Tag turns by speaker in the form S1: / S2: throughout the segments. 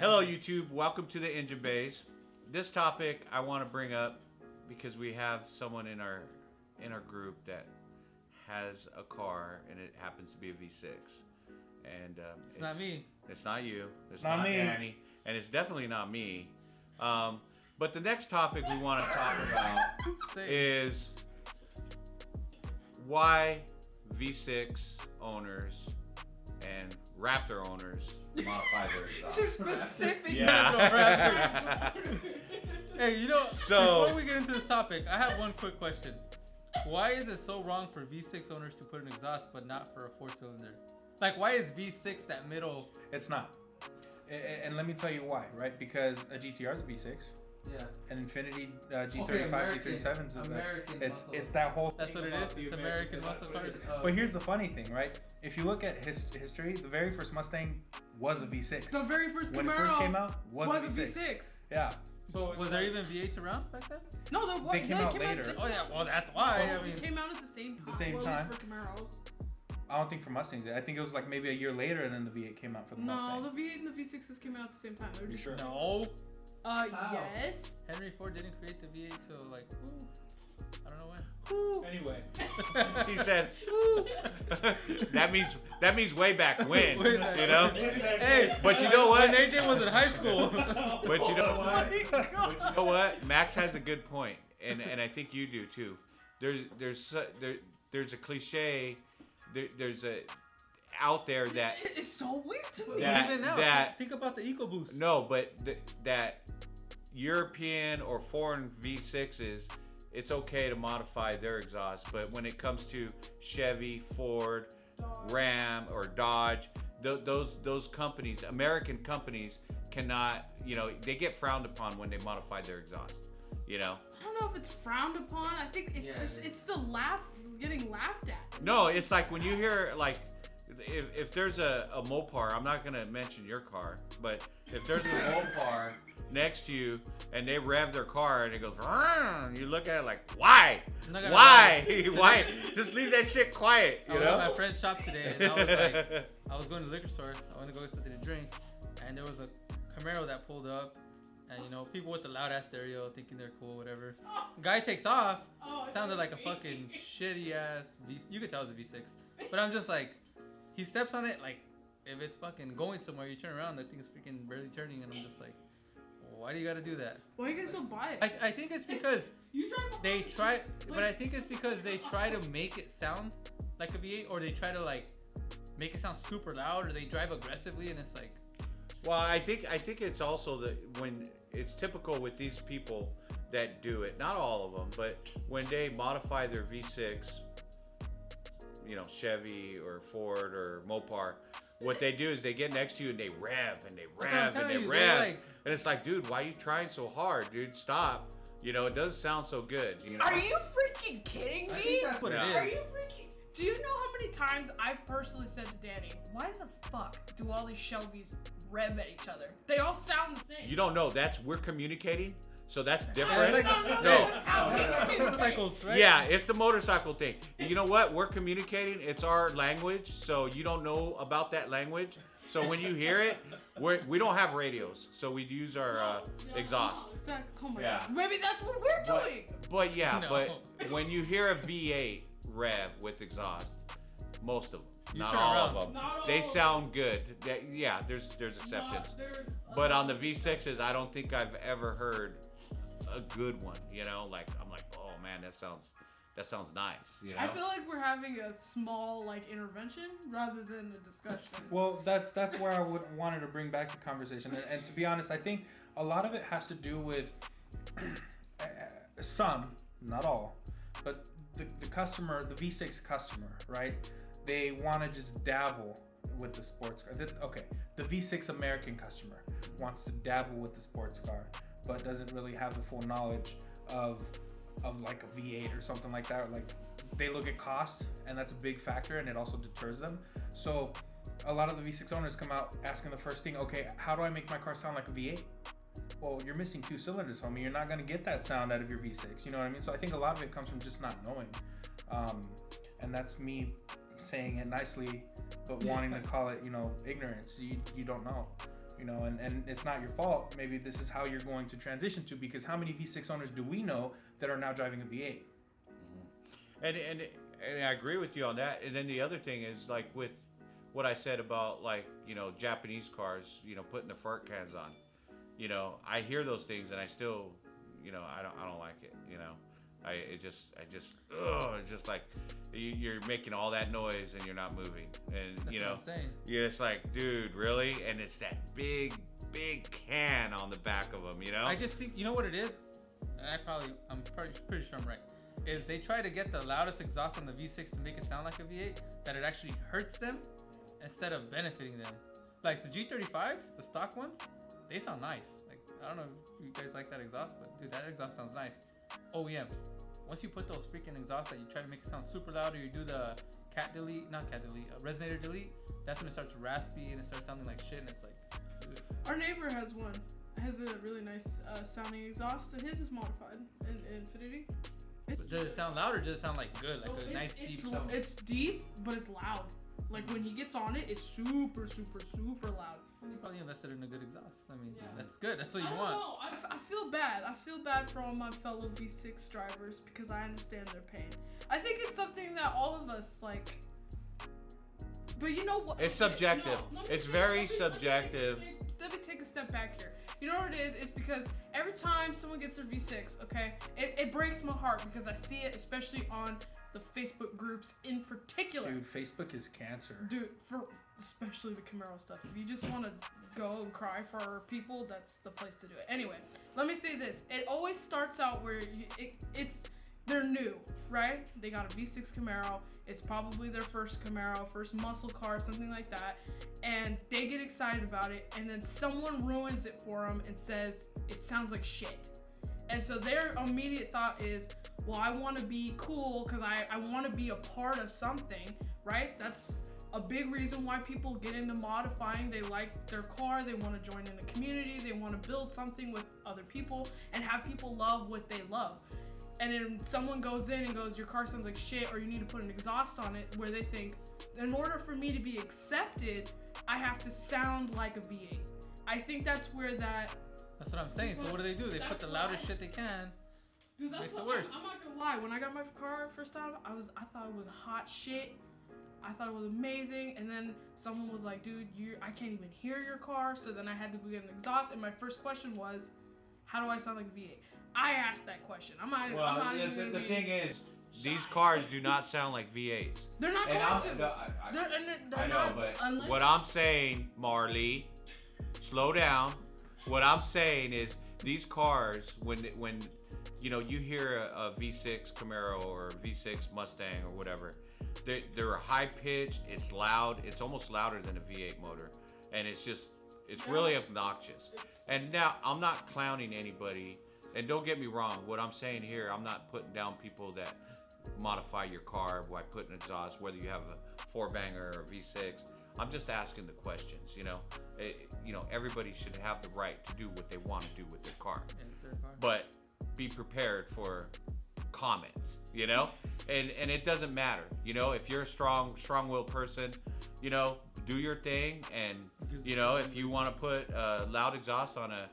S1: Hello, YouTube. Welcome to the Engine Bays. This topic I want to bring up because we have someone in our group that has a car, and it happens to be a V6. And
S2: it's not me.
S1: It's not you. It's
S3: not me.
S1: Danny, and it's definitely not me. But the next topic we want to talk about is why V6 owners and Raptor owners modify their exhaust.
S2: Just specific.
S1: Yeah.
S2: Hey, before we get into this topic, I have one quick question. Why is it so wrong for V6 owners to put an exhaust but not for a 4-cylinder? Like, why is V6 that middle?
S3: It's not. And let me tell you why, right? Because a GTR is a V6.
S2: Yeah.
S3: An Infiniti G35, G37 is
S2: American
S3: it's that whole
S2: That's
S3: thing.
S2: what it is. It's American muscle cars.
S3: But here's the funny thing, right? If you look at history, the very first Mustang was a V6.
S4: The very first
S3: when
S4: Camaro
S3: it first came out was a V6. Yeah.
S2: So was there even V8s around back then?
S4: No, there was.
S3: They came out later.
S2: Oh yeah, well that's why. I mean,
S4: it came out at the same time.
S3: The same time.
S4: For Camaros.
S3: I don't think for Mustangs. I think it was like maybe a year later, and then the V8 came out for the Mustang.
S4: No, the V8 and the V6s came out at the same time. They were just
S3: sure?
S2: No.
S4: Yes.
S2: Henry Ford didn't create the V8 till like, I don't know when.
S3: Anyway,
S1: He said, that means way back when,
S2: Way back.
S1: you know.
S2: Hey,
S1: But you know what?
S2: When AJ was in high school.
S1: But you know what? But you know what? Max has a good point, and I think you do too. There's a cliche. There's a out there that
S4: It's so weird to me.
S1: That-
S2: Even now,
S1: that-
S2: think about the EcoBoost.
S1: no, but that European or foreign V6s, it's okay to modify their exhaust, but when it comes to Chevy, Ford, Ram, or Dodge, those companies, American companies, cannot, they get frowned upon when they modify their exhaust,
S4: I don't know if it's frowned upon. I think it's the getting laughed at.
S1: No, it's like when you hear, like, if there's a Mopar, I'm not going to mention your car, but if there's a Mopar next to you and they rev their car and it goes, you look at it like, why? Why? Why? Just leave that shit quiet,
S2: I was at my friend's shop today, and I was like, I was going to the liquor store. I wanted to go get something to drink, and there was a Camaro that pulled up, and people with the loud ass stereo thinking they're cool, whatever. The guy takes off. Sounded like a fucking shitty ass V. You could tell it was a V6, but I'm just like, he steps on it like, if it's fucking going somewhere, you turn around, that thing's freaking barely turning, and I'm just like, why do you gotta do that?
S4: Why you guys don't buy it?
S2: I think it's because
S4: You drive a
S2: they
S4: Honda
S2: try,
S4: Civic,
S2: but I think it's because they try to make it sound like a V8, or they try to like make it sound super loud, or they drive aggressively, and it's like.
S1: Well, I think it's also that when it's typical with these people that do it, not all of them, but when they modify their V6, Chevy or Ford or Mopar, what they do is they get next to you and they rev and they rev and they rev,
S2: like,
S1: and it's like, dude, why are you trying so hard, dude? Stop. It doesn't sound so good.
S4: Are you freaking kidding
S2: I
S4: me?
S2: think that's what
S1: Yeah.
S2: it
S4: Are
S2: is.
S4: you freaking? Do you know how many times I've personally said to Danny, why the fuck do all these Shelbys rev at each other? They all sound the same.
S1: You don't know. We're communicating, so that's
S2: Yeah,
S1: different.
S2: it's like
S1: No.
S2: motorcycles, right?
S1: Yeah, it's the motorcycle thing. You know what? We're communicating. It's our language, so you don't know about that language. So when you hear it, we don't have radios, so we use our exhaust.
S4: Oh my
S1: Yeah.
S4: God. Maybe that's what we're doing.
S1: But yeah,
S2: No.
S1: but when you hear a V8 rev with exhaust, most of them,
S2: You
S1: not
S2: turn
S1: all
S2: around.
S1: of them,
S4: Not all
S1: they
S4: of them.
S1: sound good. There's exceptions. But on the V6s, I don't think I've ever heard a good one. Like I'm like, oh man, that sounds nice.
S4: I feel like we're having a small intervention rather than a discussion.
S3: well, that's where I wanted to bring back the conversation, and to be honest, I think a lot of it has to do with some, not all, but the customer, the V6 customer, right? They want to just dabble with the sports car. The V6 American customer wants to dabble with the sports car, but doesn't really have the full knowledge of like a V8 or something like that. Like, they look at cost, and that's a big factor, and it also deters them. So a lot of the V6 owners come out asking the first thing, okay, how do I make my car sound like a V8? Well, you're missing 2 cylinders, homie. You're not going to get that sound out of your V6. You know what I mean? So I think a lot of it comes from just not knowing. And that's me saying it nicely, but wanting to call it, ignorance. You don't know. you know, and it's not your fault. Maybe this is how you're going to transition to, because how many V6 owners do we know that are now driving a V8?
S1: And I agree with you on that. And then the other thing is, like, with what I said about, like, you know, Japanese cars, you know, putting the fart cans on. You know, I hear those things and I still, you know, I don't like it. You know, it's just like you're making all that noise and you're not moving, and
S2: That's
S1: you
S2: what
S1: know,
S2: I'm saying.
S1: you're just like, dude, really? And it's that big can on the back of them. You know,
S2: I just think, you know what it is, and I'm pretty sure I'm right. Is they try to get the loudest exhaust on the V6 to make it sound like a V8, that it actually hurts them instead of benefiting them. Like the G35s, the stock ones, they sound nice. Like, I don't know if you guys like that exhaust, but dude, that exhaust sounds nice. OEM. Once you put those freaking exhausts that you try to make it sound super loud, or you do the resonator delete, that's when it starts raspy and it starts sounding like shit, and it's like, dude.
S4: Our neighbor has one. Has a really nice sounding exhaust, and his is modified in Infinity.
S2: Does it sound loud or does it sound like good, like a nice deep sound?
S4: It's deep, but it's loud. Like when he gets on it, it's super, super, super loud.
S2: You probably invested in a good exhaust. I mean,
S4: Yeah.
S2: that's good. That's what you
S4: I don't
S2: want.
S4: know. I feel bad. I feel bad for all my fellow V6 drivers because I understand their pain. I think it's something that all of us like. But you know what?
S1: it's subjective. It's very subjective.
S4: Let me take a step back here. You know what it is? It's because every time someone gets their V6, okay, it breaks my heart because I see it, especially on the Facebook groups in particular.
S3: Dude, Facebook is cancer.
S4: Dude, for especially the Camaro stuff. If you just want to go and cry for people, that's the place to do it. Anyway, let me say this. It always starts out where they're new, right? They got a V6 Camaro. It's probably their first Camaro, first muscle car, something like that. And they get excited about it, and then someone ruins it for them and says, it sounds like shit. And so their immediate thought is, well, I want to be cool because I want to be a part of something, right? That's a big reason why people get into modifying. They like their car, they want to join in the community, they want to build something with other people and have people love what they love. And then someone goes in and goes, your car sounds like shit, or you need to put an exhaust on it, where they think, in order for me to be accepted, I have to sound like a V8. I think that's where
S2: That's what I'm saying. So what do? They put the loudest shit they can. Makes it worse.
S4: I'm not gonna lie. When I got my car first time, I thought it was hot shit. I thought it was amazing, and then someone was like, "Dude, I can't even hear your car." So then I had to go get an exhaust, and my first question was, "How do I sound like a V8?" I asked that question.
S1: The thing is, these cars do not sound like V8s.
S4: They're not going to.
S1: I know, but what I'm saying, Marley, slow down. What I'm saying is, these cars, when you know, you hear a V6 Camaro or a V6 Mustang or whatever, they're high pitched, it's loud, it's almost louder than a V8 motor, and it's really obnoxious. And now, I'm not clowning anybody, and don't get me wrong, what I'm saying here, I'm not putting down people that modify your car by putting exhaust, whether you have a 4-banger or a V6. I'm just asking the questions, you know. Everybody should have the right to do what they want to do with their car. But be prepared for comments, you know? And it doesn't matter, you know, if you're a strong-willed person, you know, do your thing, and you know, if you want to put a loud exhaust on a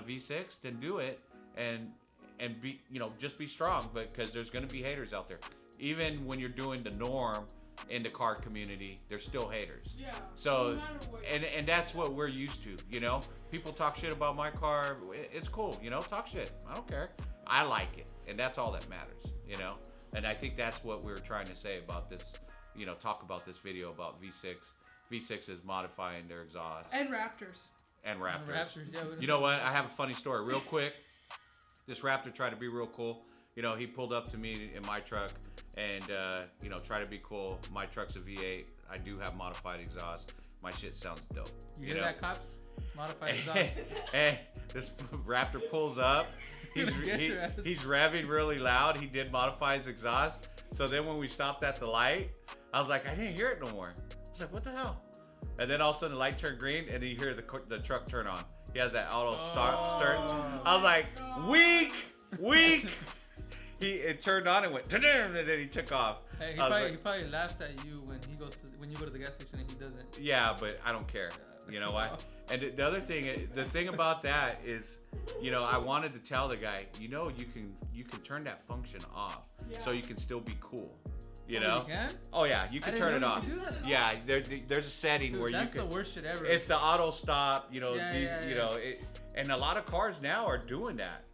S1: V6, then do it, and be, you know, just be strong, because there's going to be haters out there. Even when you're doing the norm in the car community, there's still haters.
S4: Yeah.
S1: So, and that's what we're used to, you know? People talk shit about my car, it's cool, you know? Talk shit, I don't care. I like it, and that's all that matters, you know? And I think that's what we were trying to say about this, you know, talk about this video about V6s modifying their exhaust.
S4: And Raptors.
S1: And Raptors.
S2: Yeah,
S1: you know what? I have a funny story real quick. This Raptor tried to be real cool. You know, he pulled up to me in my truck and, you know, tried to be cool. My truck's a V8. I do have modified exhaust. My shit sounds dope.
S2: You hear that, cops? Modified exhaust.
S1: And this Raptor pulls up. He's revving really loud. He did modify his exhaust. So then when we stopped at the light, I was like, I didn't hear it no more. I was like, what the hell? And then all of a sudden the light turned green, and then you hear the truck turn on. He has that auto start. I was like, weak. It turned on and went, and then he took off.
S2: Hey, he probably laughs at you when you go to the gas station and he doesn't.
S1: Yeah, but I don't care. You know why? And the other thing, the thing about that is, you know, I wanted to tell the guy, you know, you can turn that function off, so you can still be cool. You know?
S2: You can?
S1: Oh yeah, you can turn it off. Yeah, there's a setting where you can.
S2: That's the worst shit ever.
S1: It's the auto stop. You know,
S2: Yeah.
S1: and a lot of cars now are doing that.